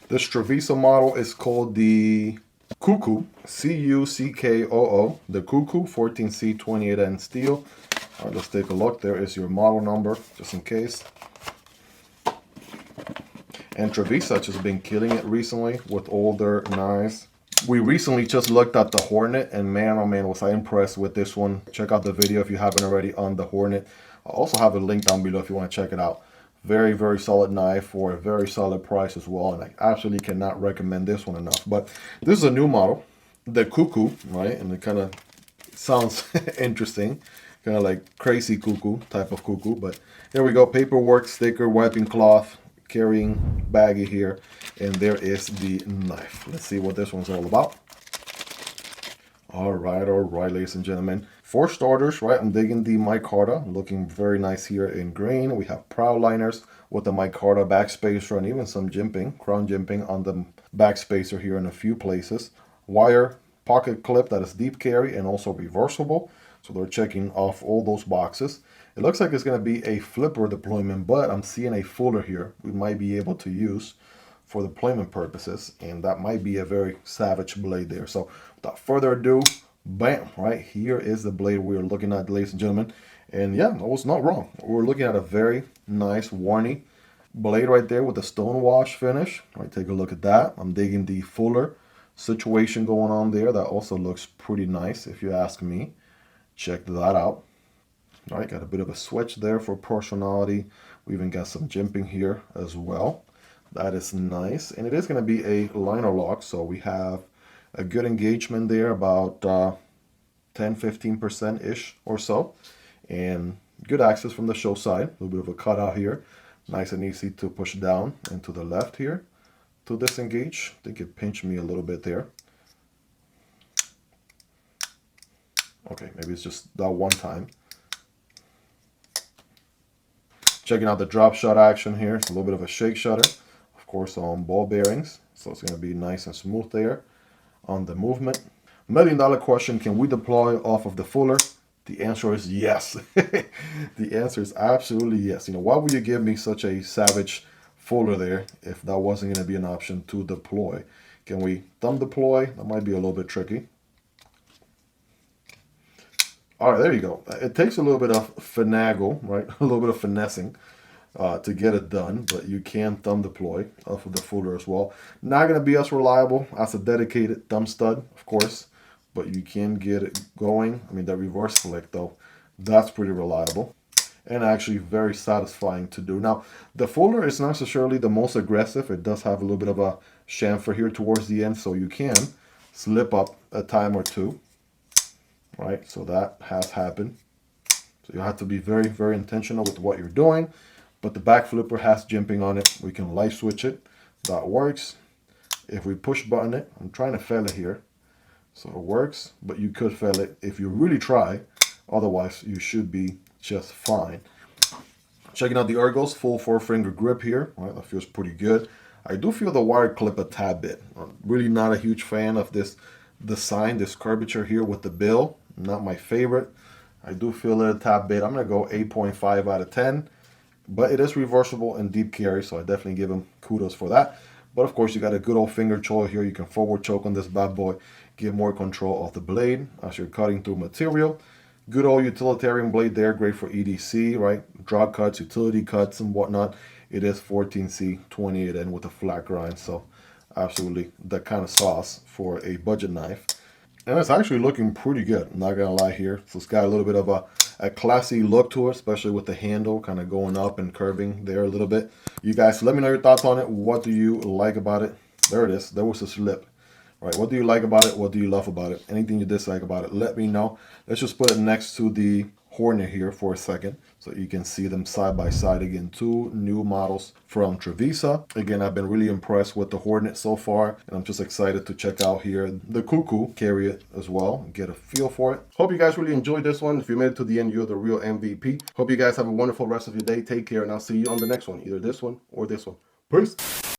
This Trivisa model is called the Cuckoo, C-U-C-K-O-O, the Cuckoo 14C 28N steel. All right, let's take a look. There is your model number, just in case. And Trivisa just been killing it recently with all their knives. We recently just looked at the Hornet, and man, oh man, was I impressed with this one. Check out the video if you haven't already on the Hornet. I'll also have a link down below if you want to check it out. Very, very solid knife for a very solid price as well, and I absolutely cannot recommend this one enough. But this is a new model, the Cuckoo, right? And it kind of sounds interesting, kind of like crazy cuckoo type of cuckoo. But here we go, paperwork, sticker, wiping cloth, carrying baggie here, and there is the knife. Let's see what this one's all about. All right, ladies and gentlemen. For starters, right, I'm digging the micarta, looking very nice here in green. We have prow liners with the micarta backspacer and even some jimping, crown jimping on the backspacer here in a few places. Wire pocket clip that is deep carry and also reversible. So they're checking off all those boxes. It looks like it's going to be a flipper deployment, but I'm seeing a fuller here we might be able to use for deployment purposes, and that might be a very savage blade there. So without further ado, bam, right here is the blade we're looking at, ladies and gentlemen. And yeah, I was not wrong. We're looking at a very nice Warney blade right there with a stone wash finish. All right, take a look at that. I'm digging the fuller situation going on there. That also looks pretty nice if you ask me. Check that out. All right, got a bit of a switch there for personality. We even got some jimping here as well. That is nice. And it is going to be a liner lock, so we have a good engagement there, about 10-15%-ish or so. And good access from the show side. A little bit of a cutout here. Nice and easy to push down and to the left here to disengage. I think it pinched me a little bit there. Okay, maybe it's just that one time. Checking out the drop shot action here. It's a little bit of a shake shutter. Of course, on ball bearings. So it's going to be nice and smooth there on the movement. $1 million question, can we deploy off of the fuller? The answer is yes. The answer is absolutely yes. You know, why would you give me such a savage fuller there if that wasn't going to be an option to deploy? Can we thumb deploy? That might be a little bit tricky. All right, there you go. It takes a little bit of finagle, right? A little bit of finessing to get it done, but you can thumb deploy off of the fuller as well. Not going to be as reliable as a dedicated thumb stud, of course, but you can get it going. I mean, that reverse flick, though, that's pretty reliable and actually very satisfying to do. Now, the fuller is not necessarily the most aggressive. It does have a little bit of a chamfer here towards the end, so you can slip up a time or two. Right, so that has happened. So you have to be very, very intentional with what you're doing. But the back flipper has jimping on it. We can light switch it. That works. If we push button it, I'm trying to fail it here. So it works, but you could fail it if you really try. Otherwise, you should be just fine. Checking out the Ergos, full 4-finger grip here. Right, that feels pretty good. I do feel the wire clip a tad bit. I'm really not a huge fan of this design, this curvature here with the bill. Not my favorite. I do feel it a tad bit. I'm going to go 8.5 out of 10. But it is reversible and deep carry, so I definitely give him kudos for that. But of course, you got a good old finger choil here. You can forward choke on this bad boy, give more control of the blade as you're cutting through material. Good old utilitarian blade there, great for EDC, right? Draw cuts, utility cuts, and whatnot. It is 14C 28N with a flat grind, so absolutely that kind of sauce for a budget knife. And it's actually looking pretty good, I'm not gonna lie here. So it's got a little bit of a classy look to it, especially with the handle kind of going up and curving there a little bit. You guys, let me know your thoughts on it. What do you like about it? There it is. There was a slip. Right, what do you like about it? What do you love about it? Anything you dislike about it, let me know. Let's just put it next to the Hornet here for a second so you can see them side by side. Again, two new models from Trivisa. Again, I've been really impressed with the Hornet so far, and I'm just excited to check out here the Cuckoo, carry it as well, and get a feel for it. Hope you guys really enjoyed this one. If you made it to the end, you're the real MVP. Hope you guys have a wonderful rest of your day. Take care, and I'll see you on the next one, either this one or this one. Peace.